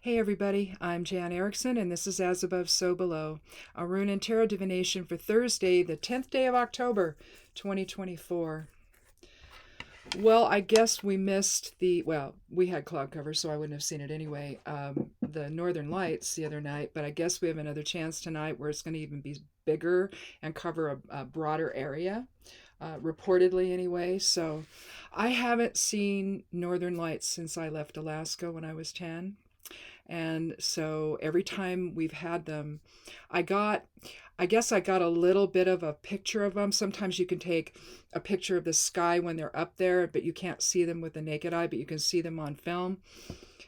Hey everybody, I'm Jan Erickson and this is As Above, So Below, a rune and tarot divination for Thursday, the 10th day of October, 2024. Well, I guess we missed we had cloud cover, so I wouldn't have seen it anyway, the northern lights the other night, but I guess we have another chance tonight where it's going to even be bigger and cover a broader area, reportedly anyway. So I haven't seen northern lights since I left Alaska when I was 10. And so every time we've had them, I got, I guess I got a little bit of a picture of them. Sometimes you can take a picture of the sky when they're up there, but you can't see them with the naked eye, but you can see them on film.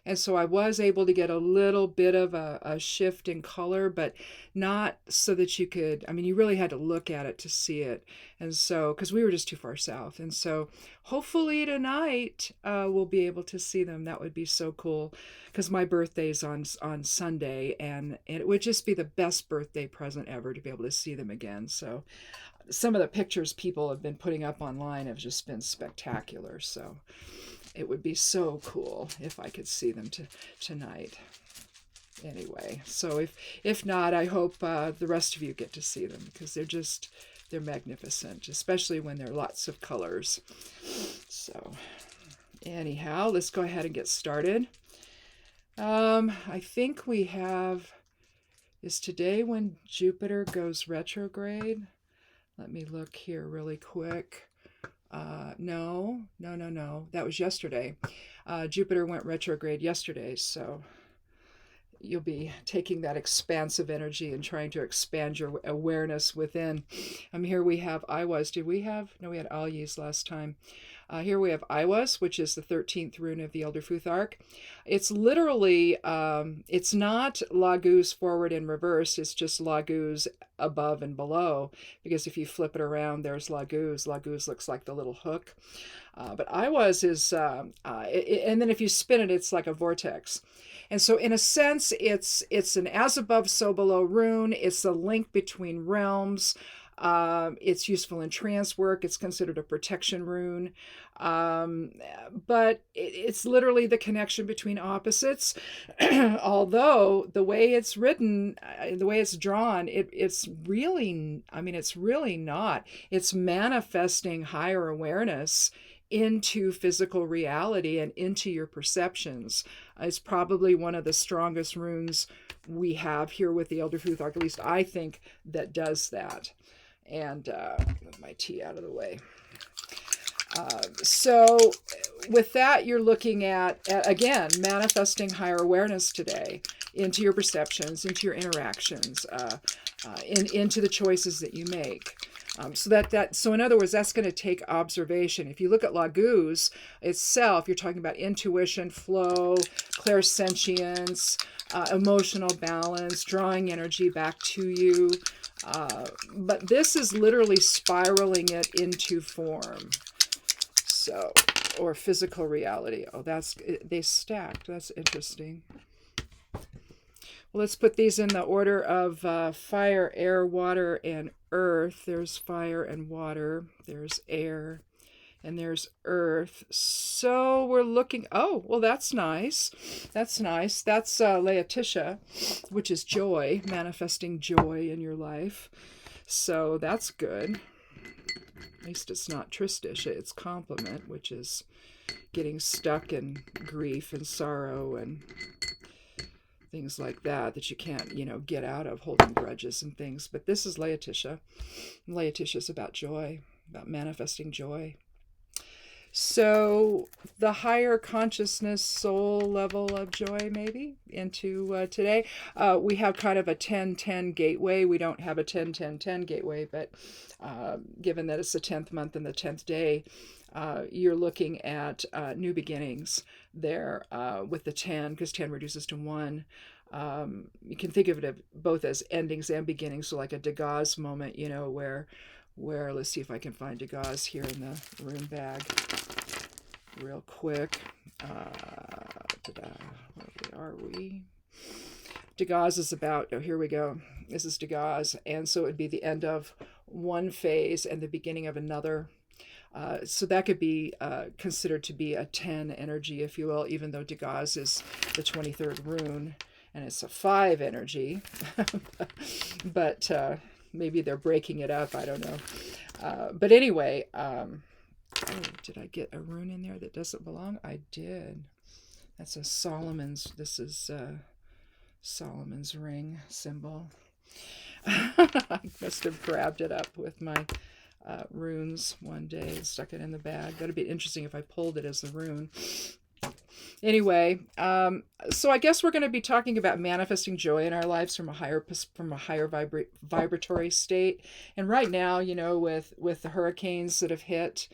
And so I was able to get a little bit of a shift in color, but not so that you could, I mean, you really had to look at it to see it. And so, because we were just too far south. And so hopefully tonight we'll be able to see them. That would be so cool because my birthday's on Sunday and it would just be the best birthday present ever to be able to see them again. So some of the pictures people have been putting up online have just been spectacular. So it would be so cool if I could see them tonight. Anyway, so if not, I hope the rest of you get to see them because they're magnificent, especially when there are lots of colors. So anyhow, let's go ahead and get started. I think we have, is today when Jupiter goes retrograde? Let me look here really quick. No. That was yesterday. Jupiter went retrograde yesterday, so you'll be taking that expansive energy and trying to expand your awareness within. Here we have I was. Did we have? No, we had Alyes last time. Here we have I was, which is the 13th rune of the Elder Futhark. It's literally, it's not Laguz forward and reverse. It's just Laguz above and below. Because if you flip it around, there's Laguz. Laguz looks like the little hook. But I was is, and then if you spin it, it's like a vortex. And so in a sense, it's an as above, so below rune. It's the link between realms. It's useful in trance work. It's considered a protection rune. But it's literally the connection between opposites. Although the way it's written, the way it's drawn, it's really not. It's manifesting higher awareness into physical reality and into your perceptions. It's probably one of the strongest runes we have here with the Elder Futhark. At least I think that does that. And move my tea out of the way. So with that, you're looking at, again, manifesting higher awareness today into your perceptions, into your interactions, into the choices that you make. So in other words, that's going to take observation. If you look at Laguz itself, you're talking about intuition, flow, clairsentience, emotional balance, drawing energy back to you. But this is literally spiraling it into form. So, or physical reality. Oh, they stacked. That's interesting. Well, let's put these in the order of fire, air, water, and earth. There's fire and water. There's air. And there's earth. So we're looking, oh, well, that's nice. That's nice. That's Laetitia, which is joy, manifesting joy in your life. So that's good. At least it's not Tristish, it's complement, which is getting stuck in grief and sorrow and things like that you can't, get out of, holding grudges and things. But this is Laetitia. Laetitia's about joy, about manifesting joy. So the higher consciousness soul level of joy maybe into today. We have kind of a 10-10 gateway. We don't have a 10-10-10 gateway, but given that it's the 10th month and the 10th day, you're looking at new beginnings there with the 10, because 10 reduces to 1. You can think of it both as endings and beginnings, so like a Degas moment, where let's see if I can find Degas here in the rune bag real quick. Where are we? Degas is about, here we go. This is Degas. And so it would be the end of one phase and the beginning of another. So that could be considered to be a 10 energy, if you will, even though Dagaz is the 23rd rune and it's a 5 energy. But maybe they're breaking it up. I don't know. But anyway, oh, did I get a rune in there that doesn't belong? I did. That's a Solomon's. This is Solomon's ring symbol. I must have grabbed it up with my runes one day and stuck it in the bag. That'd be interesting if I pulled it as a rune. Anyway, so I guess we're going to be talking about manifesting joy in our lives from a higher vibratory state. And right now, you know, with the hurricanes that have hit,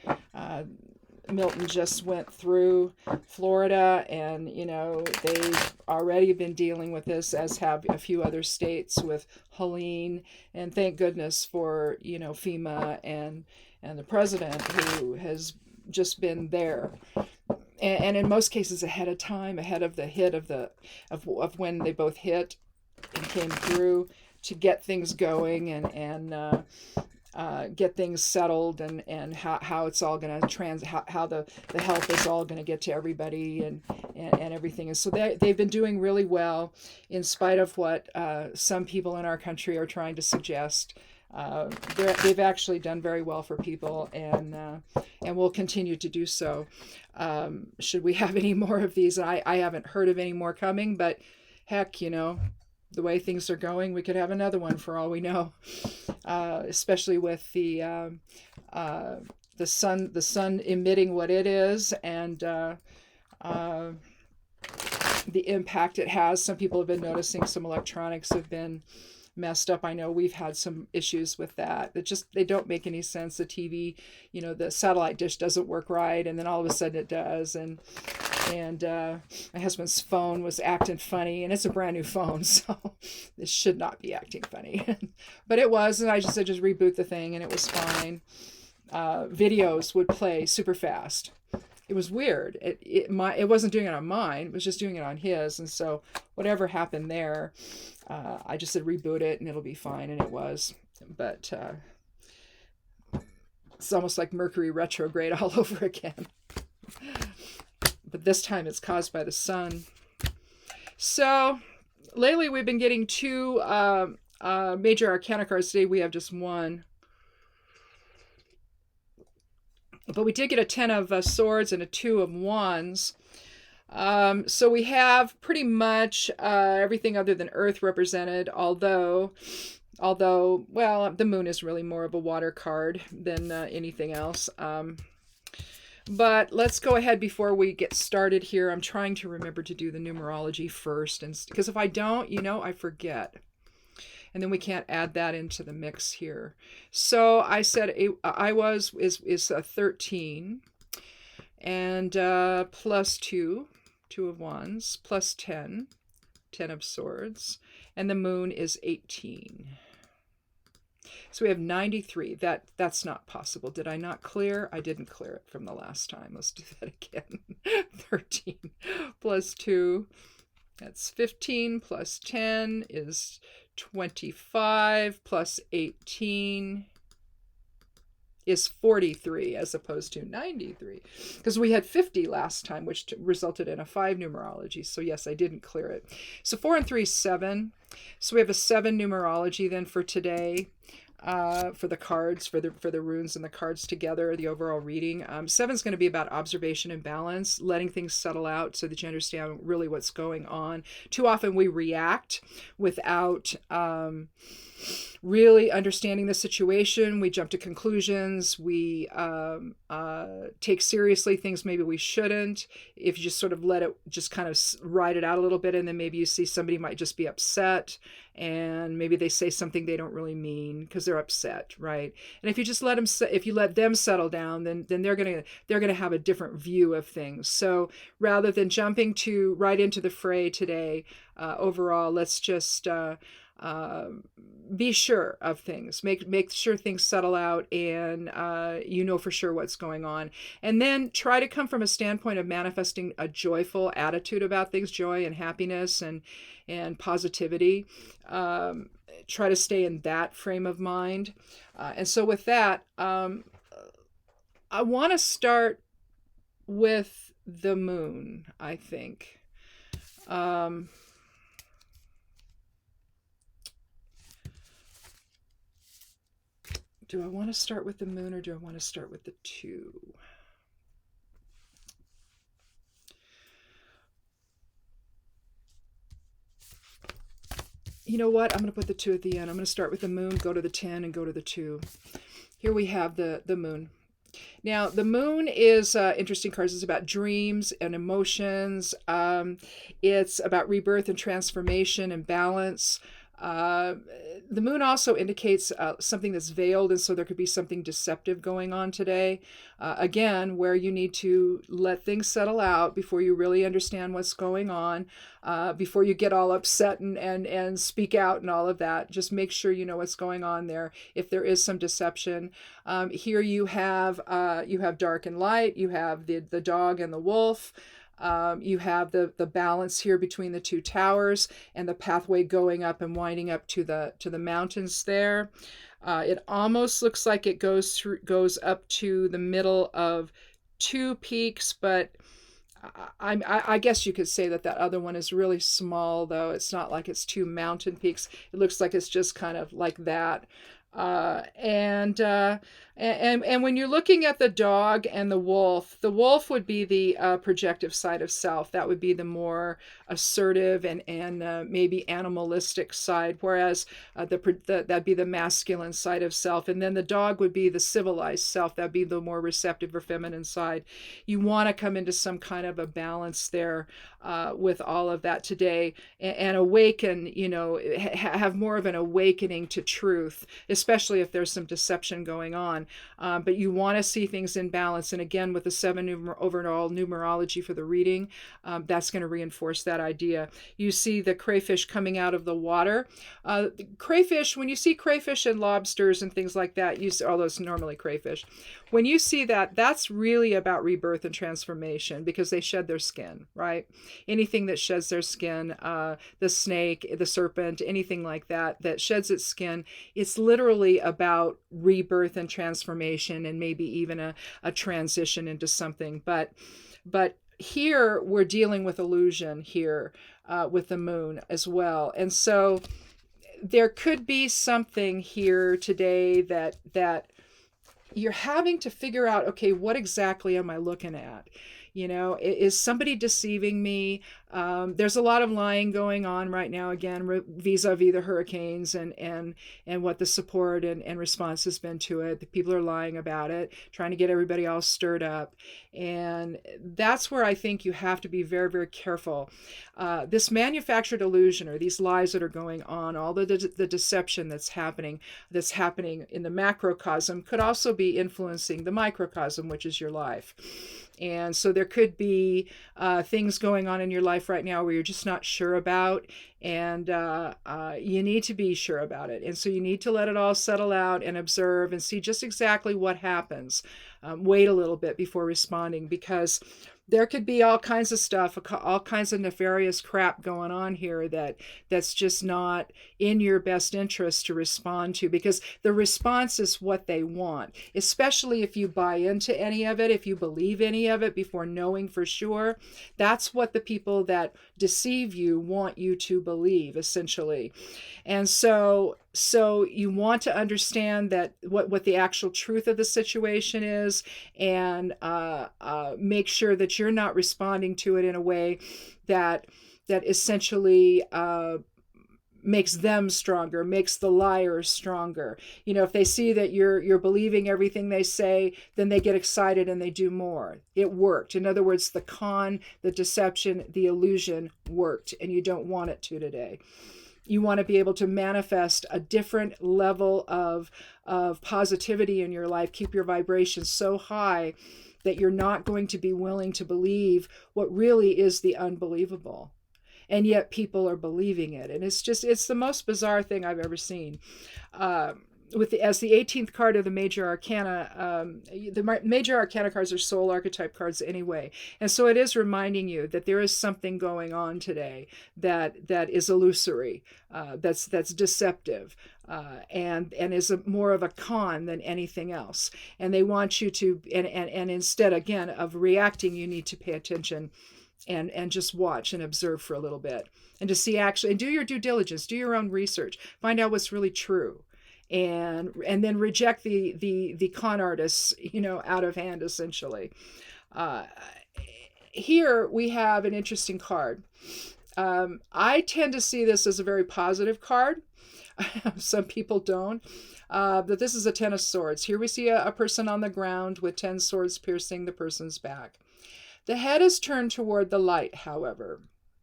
Milton just went through Florida, and you know they've already been dealing with this, as have a few other states with Helene. And thank goodness for, you know, FEMA and the president, who has just been there. And in most cases ahead of time, ahead of the hit of when they both hit and came through, to get things going and get things settled, and how it's all going to how the help is all going to get to everybody and everything. And so they've been doing really well, in spite of what some people in our country are trying to suggest. They've actually done very well for people, and will continue to do so. Should we have any more of these? I haven't heard of any more coming, but heck, you know, the way things are going, we could have another one for all we know. Especially with the sun emitting what it is, and the impact it has. Some people have been noticing some electronics have been messed up. I know we've had some issues with that. They don't make any sense. The TV, you know, the satellite dish doesn't work right, and then all of a sudden it does. And my husband's phone was acting funny, and it's a brand new phone, so this should not be acting funny. But it was, and I just said just reboot the thing, and it was fine. Videos would play super fast. It was weird. It wasn't doing it on mine. It was just doing it on his. And so whatever happened there, I just said reboot it and it'll be fine. And it was. But it's almost like Mercury retrograde all over again. But this time it's caused by the sun. So lately we've been getting 2 major arcana cards. Today we have just 1. But we did get a 10 of swords and a 2 of wands. So we have pretty much everything other than earth represented, although, well, the moon is really more of a water card than anything else. But let's go ahead before we get started here. I'm trying to remember to do the numerology first, and because if I don't, you know, I forget. And then we can't add that into the mix here. So I said is 13, and plus 2 of wands, plus 10 of swords, and the moon is 18. So we have 93. That's not possible. Did I not clear? I didn't clear it from the last time. Let's do that again. 13 plus 2, that's 15, plus 10 is 25, plus 18 is 43, as opposed to 93, because we had 50 last time, which resulted in a 5 numerology. So yes, I didn't clear it. So 4 and 3 is 7. So we have a 7 numerology then for today. For the cards, for the runes and the cards together, the overall reading. 7 is going to be about observation and balance, letting things settle out so that you understand really what's going on. Too often we react without really understanding the situation. We jump to conclusions. We take seriously things maybe we shouldn't. If you just sort of let it just kind of ride it out a little bit, and then maybe you see somebody might just be upset, and maybe they say something they don't really mean because they're upset, right? And if you just let them settle down, then they're gonna have a different view of things. So rather than jumping right into the fray today, overall, let's just be sure of things. Make sure things settle out, and you know for sure what's going on. And then try to come from a standpoint of manifesting a joyful attitude about things, joy and happiness and positivity. Try to stay in that frame of mind. And so with that, I want to start with the moon, I think. Um, do I want to start with the moon or do I want to start with the 2? You know what? I'm going to put the 2 at the end. I'm going to start with the moon, go to the 10, and go to the 2. Here we have the moon. Now, the moon is interesting cards. It's about dreams and emotions. It's about rebirth and transformation and balance. The moon also indicates something that's veiled, and so there could be something deceptive going on today. Again, where you need to let things settle out before you really understand what's going on, before you get all upset and speak out and all of that. Just make sure you know what's going on there. If there is some deception, here you have dark and light. You have the dog and the wolf. You have the balance here between the 2 towers and the pathway going up and winding up to the mountains there. It almost looks like it goes up to the middle of 2 peaks, but I guess you could say that other one is really small, though. It's not like it's 2 mountain peaks. It looks like it's just kind of like that. And when you're looking at the dog and the wolf would be the projective side of self. That would be the more assertive and maybe animalistic side, whereas that'd be the masculine side of self. And then the dog would be the civilized self. That'd be the more receptive or feminine side. You want to come into some kind of a balance there with all of that today, and awaken, have more of an awakening to truth, especially if there's some deception going on. But you want to see things in balance. And again, with the 7 overall numerology for the reading, that's going to reinforce that idea. You see the crayfish coming out of the water. Crayfish, when you see crayfish and lobsters and things like that, although it's normally crayfish, when you see that, that's really about rebirth and transformation, because they shed their skin, right? Anything that sheds their skin, the snake, the serpent, anything like that sheds its skin, it's literally about rebirth and transformation, and maybe even a transition into something. But here we're dealing with illusion here with the moon as well. And so there could be something here today that you're having to figure out, okay, what exactly am I looking at? Is somebody deceiving me? There's a lot of lying going on right now, again, vis-a-vis the hurricanes and what the support and response has been to it. The people are lying about it, trying to get everybody all stirred up. And that's where I think you have to be very, very careful. This manufactured illusion, or these lies that are going on, all the deception that's happening in the macrocosm, could also be influencing the microcosm, which is your life. And so there could be things going on in your life right now where you're just not sure about, and you need to be sure about it. And so you need to let it all settle out and observe and see just exactly what happens. Wait a little bit before responding, because there could be all kinds of stuff, all kinds of nefarious crap going on here that's just not in your best interest to respond to, because the response is what they want, especially if you buy into any of it, if you believe any of it before knowing for sure. That's what the people that deceive you want you to believe, essentially. And so you want to understand that what the actual truth of the situation is, and make sure that you're not responding to it in a way that essentially makes them stronger, makes the liar stronger. If they see that you're believing everything they say, then they get excited and they do more. It worked. In other words, the con, the deception, the illusion worked, and you don't want it to today. You want to be able to manifest a different level of positivity in your life. Keep your vibration so high that you're not going to be willing to believe what really is the unbelievable. And yet people are believing it. And it's the most bizarre thing I've ever seen. as the 18th card of the major arcana. The major arcana cards are soul archetype cards anyway, and so it is reminding you that there is something going on today that is illusory, that's deceptive, and is more of a con than anything else. And they want you to, and instead again of reacting, you need to pay attention and just watch and observe for a little bit, and to see actually, and do your due diligence, do your own research, find out what's really true, and then reject the con artists, out of hand, essentially. Here we have an interesting card. I tend to see this as a very positive card. Some people don't. But this is a 10 of swords. Here we see a person on the ground with 10 swords piercing the person's back. The head is turned toward the light, however.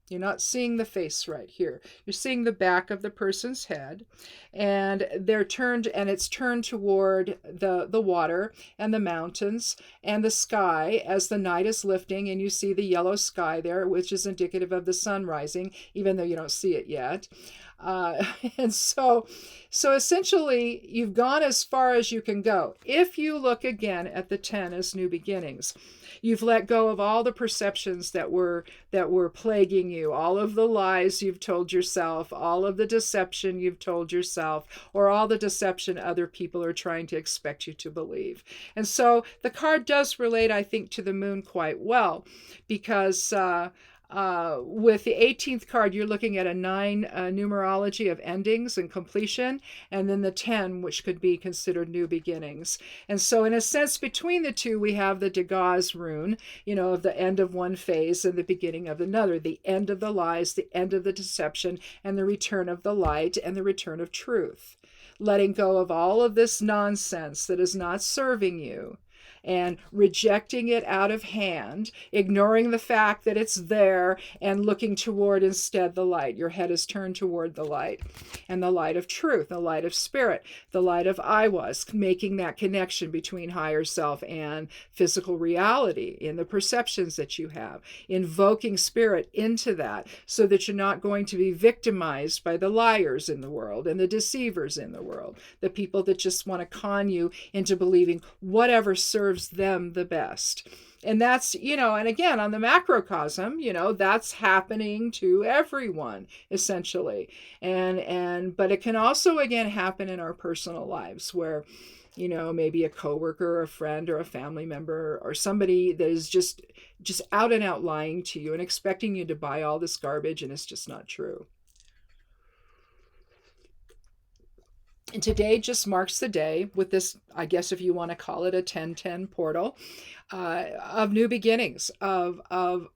You're not seeing the face right here. You're seeing the back of the person's head, and it's turned toward the water and the mountains and the sky as the night is lifting, and you see the yellow sky there, which is indicative of the sun rising, even though you don't see it yet. And so essentially, you've gone as far as you can go. If you look again at the 10 as new beginnings, you've let go of all the perceptions that were plaguing you, all of the lies you've told yourself, all of the deception you've told yourself, or all the deception other people are trying to expect you to believe. And so the card does relate, I think, to the moon quite well, because with the 18th card, you're looking at a 9 numerology of endings and completion, and then the 10, which could be considered new beginnings. And so in a sense, between the two, we have the Degas rune, of the end of one phase and the beginning of another, the end of the lies, the end of the deception, and the return of the light and the return of truth. Letting go of all of this nonsense that is not serving you, and rejecting it out of hand, ignoring the fact that it's there, and looking toward instead the light. Your head is turned toward the light, and the light of truth, the light of spirit, the light of I was, making that connection between higher self and physical reality in the perceptions that you have, invoking spirit into that so that you're not going to be victimized by the liars in the world and the deceivers in the world, the people that just want to con you into believing whatever serves them the best. And that's, and again, on the macrocosm, that's happening to everyone, essentially. But it can also, again, happen in our personal lives where, maybe a coworker or a friend or a family member or somebody that is just out and out lying to you and expecting you to buy all this garbage, and it's just not true. And today just marks the day with this, I guess if you want to call it a 10-10 portal, of new beginnings, of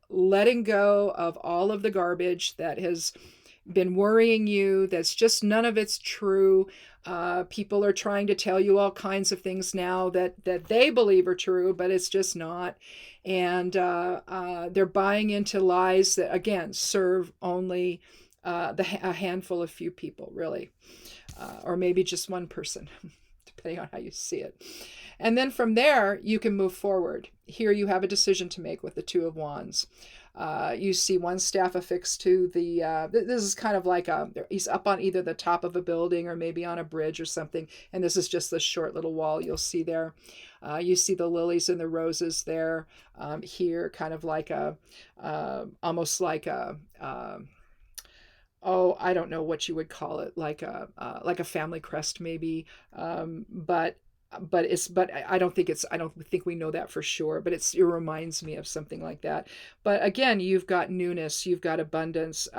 letting go of all of the garbage that has been worrying you, that's just none of it's true. People are trying to tell you all kinds of things now that they believe are true, but it's just not. And they're buying into lies that, again, serve only a handful of few people, really. Or maybe just one person, depending on how you see it. And then from there, you can move forward. Here you have a decision to make with the Two of Wands. You see one staff affixed to the, this is kind of like he's up on either the top of a building or maybe on a bridge or something. And this is just the short little wall you'll see there. You see the lilies and the roses there. Here, kind of like almost like I don't know what you would call it, like a family crest maybe, but I don't think we know that for sure, but it reminds me of something like that. But again, you've got newness, you've got abundance.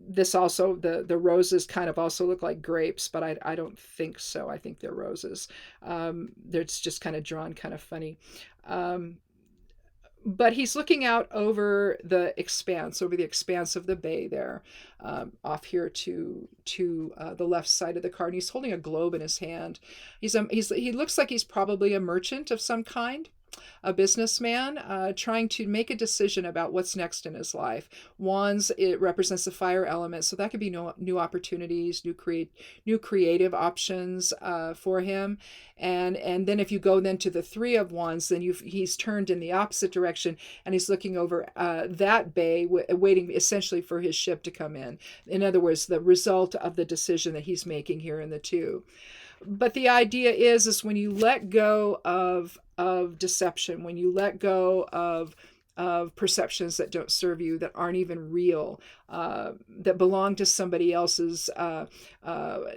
This also, the roses kind of also look like grapes, but I don't think so. I think they're roses. They're just kind of drawn kind of funny. But he's looking out over the expanse of the bay there, off here to the left side of the card. And he's holding a globe in his hand. He looks like he's probably a merchant of some kind. a businessman trying to make a decision about what's next in his life. Wands, it represents the fire element, so that could be new opportunities, new creative options for him. And then if you go then to the Three of Wands, then he's turned in the opposite direction, and he's looking over that bay, waiting essentially for his ship to come in. In other words, the result of the decision that he's making here in the Two. But the idea is when you let go of deception, when you let go of perceptions that don't serve you, that aren't even real, that belong to somebody else's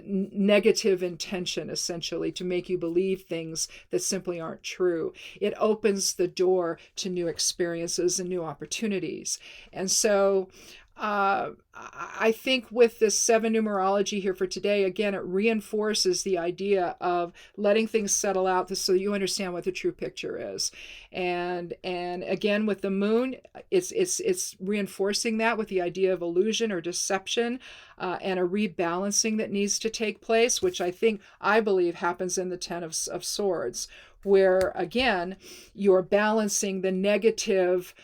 negative intention, essentially, to make you believe things that simply aren't true. It opens the door to new experiences and new opportunities. And so I think with this 7 numerology here for today, again, it reinforces the idea of letting things settle out so you understand what the true picture is. And again, with the moon, it's reinforcing that with the idea of illusion or deception, and a rebalancing that needs to take place, which I believe happens in the 10 of Swords, where again you're balancing the negative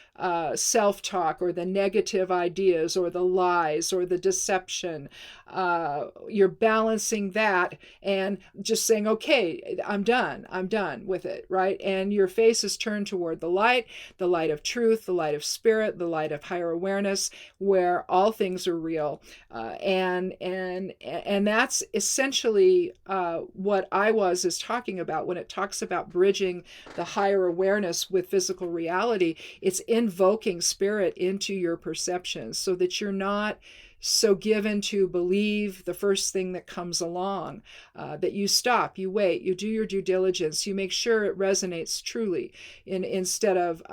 self-talk, or the negative ideas, or the lies, or the deception. You're balancing that and just saying, okay, I'm done with it, right? And your face is turned toward the light of truth, the light of spirit, the light of higher awareness, where all things are real. And that's essentially what is talking about when it talks about bridging the higher awareness with physical reality. It's invoking spirit into your perceptions so that you're not so given to believe the first thing that comes along, that you stop, you wait, you do your due diligence, you make sure it resonates truly, instead of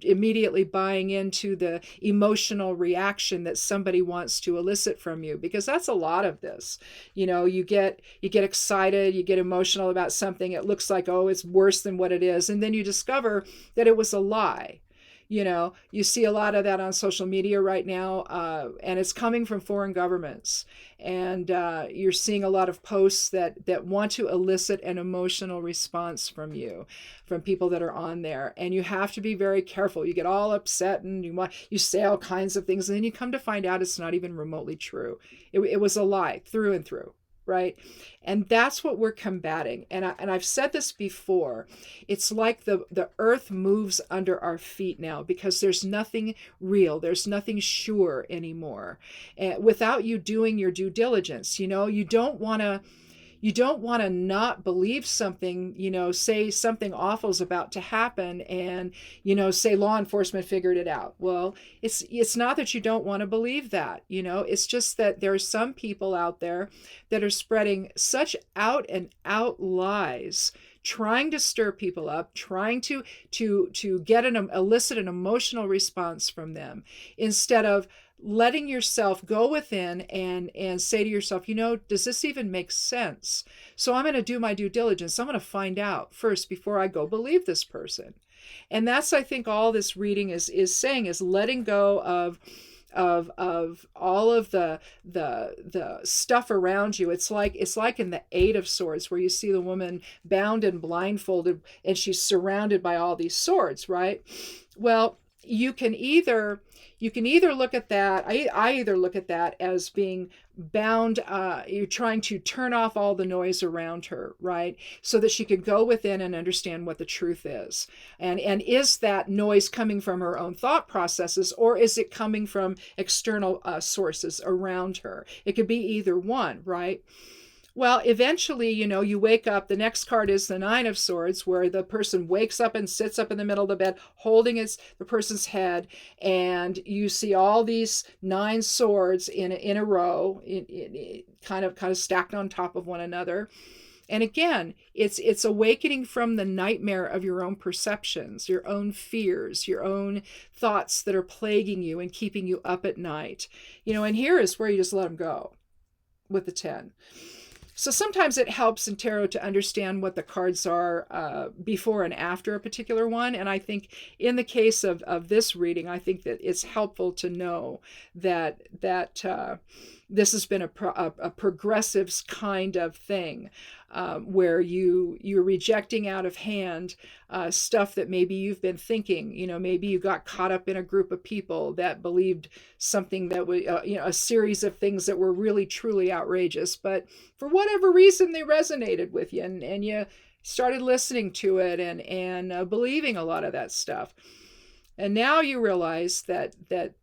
immediately buying into the emotional reaction that somebody wants to elicit from you, because that's a lot of this. You get excited, you get emotional about something, it looks like, oh, it's worse than what it is, and then you discover that it was a lie. You see a lot of that on social media right now, and it's coming from foreign governments. And you're seeing a lot of posts that want to elicit an emotional response from you, from people that are on there. And you have to be very careful. You get all upset and you say all kinds of things, and then you come to find out it's not even remotely true. It was a lie through and through. Right? And that's what we're combating. And I've said this before. It's like the earth moves under our feet now, because there's nothing real. There's nothing sure anymore. And without you doing your due diligence, you don't want to not believe something, say something awful's about to happen, and, say law enforcement figured it out. Well, it's not that you don't want to believe that, it's just that there are some people out there that are spreading such out and out lies, trying to stir people up, trying to elicit an emotional response from them, instead of letting yourself go within and say to yourself, does this even make sense? So I'm going to do my due diligence. I'm going to find out first before I go believe this person. And that's, I think, all this reading is saying, is letting go of all of the stuff around you. It's like in the 8 of Swords, where you see the woman bound and blindfolded, and she's surrounded by all these swords, right? Well, you can either look at that. I either look at that as being bound. You're trying to turn off all the noise around her, right? So that she can go within and understand what the truth is. And is that noise coming from her own thought processes, or is it coming from external sources around her? It could be either one, right? Well, eventually, you wake up. The next card is the 9 of Swords, where the person wakes up and sits up in the middle of the bed, holding the person's head, and you see all these 9 swords in a row, kind of stacked on top of one another. And again, it's awakening from the nightmare of your own perceptions, your own fears, your own thoughts that are plaguing you and keeping you up at night. And here is where you just let them go with the 10. So sometimes it helps in tarot to understand what the cards are before and after a particular one. And I think in the case of this reading, I think that it's helpful to know that this has been a progressive kind of thing. where you're rejecting out of hand stuff that maybe you've been thinking. Maybe you got caught up in a group of people that believed something that was, a series of things that were really truly outrageous, but for whatever reason they resonated with you, and you started listening to it and believing a lot of that stuff. And now you realize that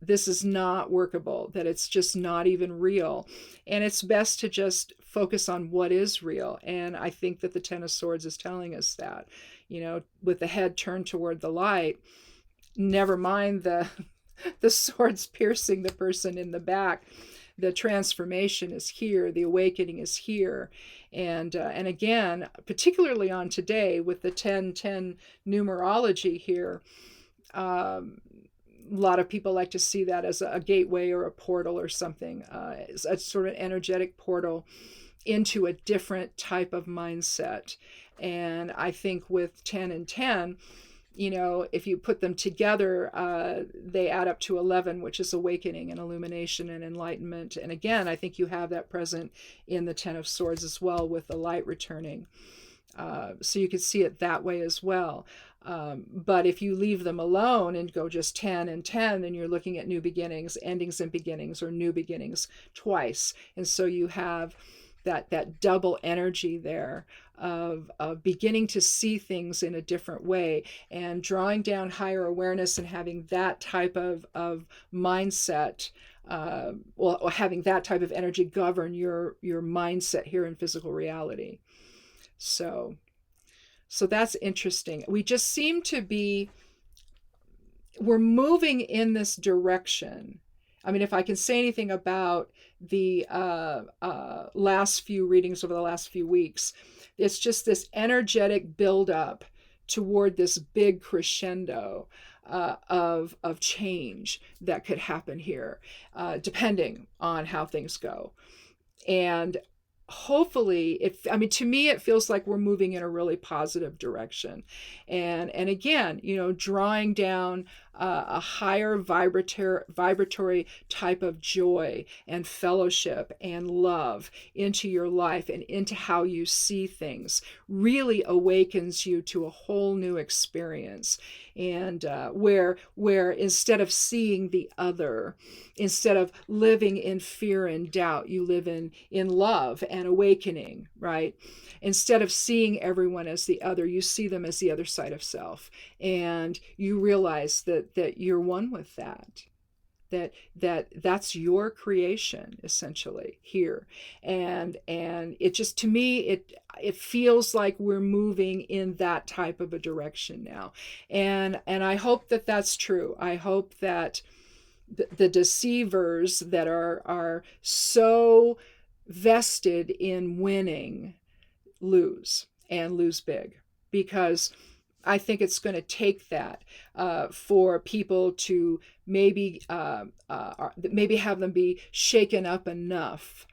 this is not workable, that it's just not even real. And it's best to just focus on what is real. And I think that the Ten of Swords is telling us that, with the head turned toward the light, never mind the swords piercing the person in the back. The transformation is here. The awakening is here. And again, particularly on today with the 10-10 numerology here, a lot of people like to see that as a gateway or a portal or something. It's a sort of energetic portal into a different type of mindset. And I think with 10 and 10, if you put them together, they add up to 11, which is awakening and illumination and enlightenment. And again, I think you have that present in the 10 of Swords as well, with the light returning. So you could see it that way as well. But if you leave them alone and go just 10 and 10, then you're looking at new beginnings, endings and beginnings, or new beginnings twice. And so you have that double energy there of beginning to see things in a different way and drawing down higher awareness and having that type of mindset, or having that type of energy govern your mindset here in physical reality. So that's interesting. We just seem to be, we're moving in this direction. I mean, if I can say anything about the last few readings over the last few weeks, it's just this energetic buildup toward this big crescendo of change that could happen here, depending on how things go. And hopefully, to me, it feels like we're moving in a really positive direction. And again, drawing down a higher vibratory type of joy and fellowship and love into your life and into how you see things really awakens you to a whole new experience. And where instead of seeing the other, instead of living in fear and doubt, you live in love and awakening, right? Instead of seeing everyone as the other, you see them as the other side of self. And you realize that you're one with that's your creation essentially here. And it just, to me, it feels like we're moving in that type of a direction now. And I hope that that's true. I hope that the deceivers that are so vested in winning lose, and lose big, because I think it's going to take that for people to maybe have them be shaken up enough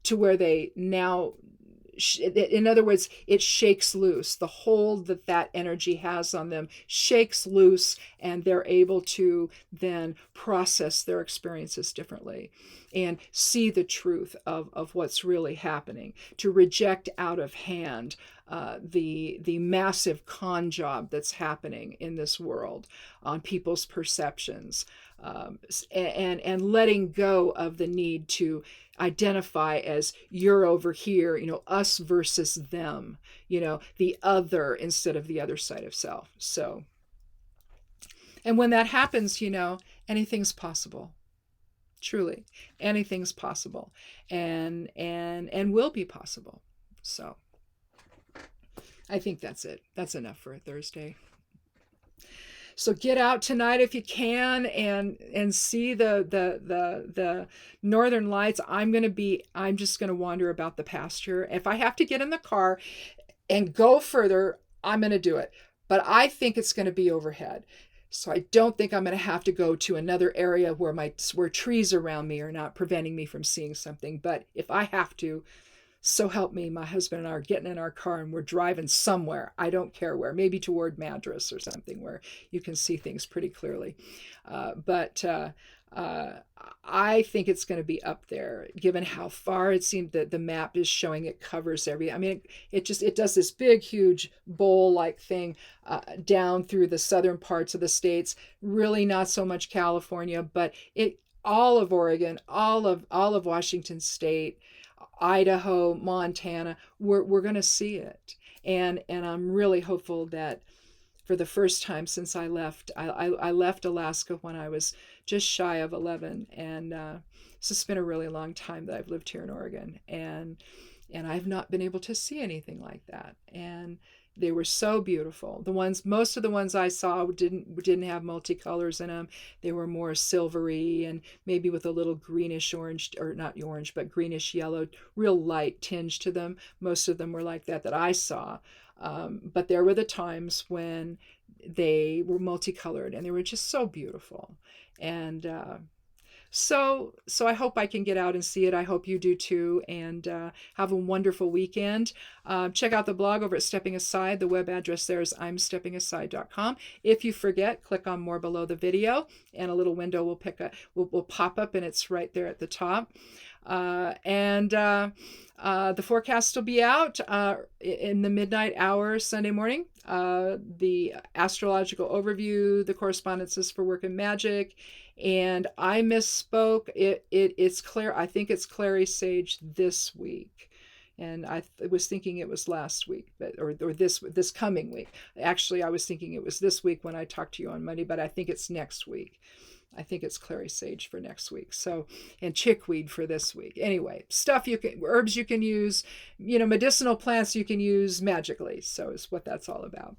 to where they now, in other words, it shakes loose. The hold that energy has on them shakes loose, and they're able to then process their experiences differently and see the truth of what's really happening, to reject out of hand the massive con job that's happening in this world on people's perceptions, and letting go of the need to identify as you're over here, us versus them, the other instead of the other side of self. So, and when that happens, anything's possible. Truly, anything's possible, and will be possible. So I think that's it. That's enough for a Thursday. So get out tonight if you can and see the northern lights. I'm just going to wander about the pasture. If I have to get in the car and go further, I'm going to do it. But I think it's going to be overhead. So I don't think I'm going to have to go to another area where trees around me are not preventing me from seeing something. But if I have to, so help me, my husband and I are getting in our car and we're driving somewhere. I don't care where, maybe toward Madras or something where you can see things pretty clearly. But I I think it's going to be up there, given how far it seemed that the map is showing it covers every. I mean, it does this big, huge bowl-like thing down through the southern parts of the states. Really, not so much California, but all of Oregon, all of Washington State, Idaho, Montana. We're going to see it, and I'm really hopeful that for the first time since I left. I left Alaska when I was just shy of 11, and so it's been a really long time that I've lived here in Oregon, and I've not been able to see anything like that. And they were so beautiful. Most of the ones I saw didn't have multicolors in them. They were more silvery and maybe with a little greenish orange, or not orange, but greenish yellow, real light tinge to them. Most of them were like that I saw. But there were the times when they were multicolored and they were just so beautiful. And so I hope I can get out and see it. I hope you do too. And have a wonderful weekend. Check out the blog over at Stepping Aside. The web address there is imsteppingaside.com. If you forget, click on more below the video, and a little window will pop up, and it's right there at the top. The forecast will be out in the midnight hour Sunday morning. The astrological overview, the correspondences for work and magic, and I misspoke. It's clear. I think it's Clary Sage this week, and I was thinking it was last week, or this coming week. Actually, I was thinking it was this week when I talked to you on Monday, but I think it's next week. I think it's Clary Sage for next week. So, and chickweed for this week. Anyway, herbs you can use, medicinal plants you can use magically. So it's what that's all about.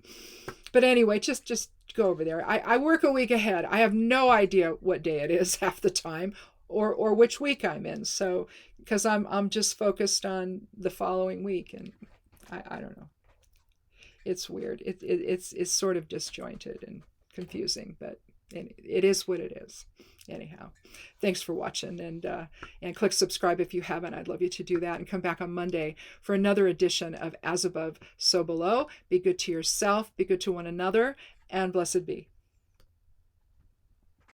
But anyway, just go over there. I work a week ahead. I have no idea what day it is half the time, or which week I'm in. So, because I'm just focused on the following week, and I don't know. It's weird. It's sort of disjointed and confusing, but it is what it is. Anyhow, thanks for watching, and click subscribe if you haven't. I'd love you to do that, and come back on Monday for another edition of As Above, So Below. Be good to yourself, be good to one another, and blessed be.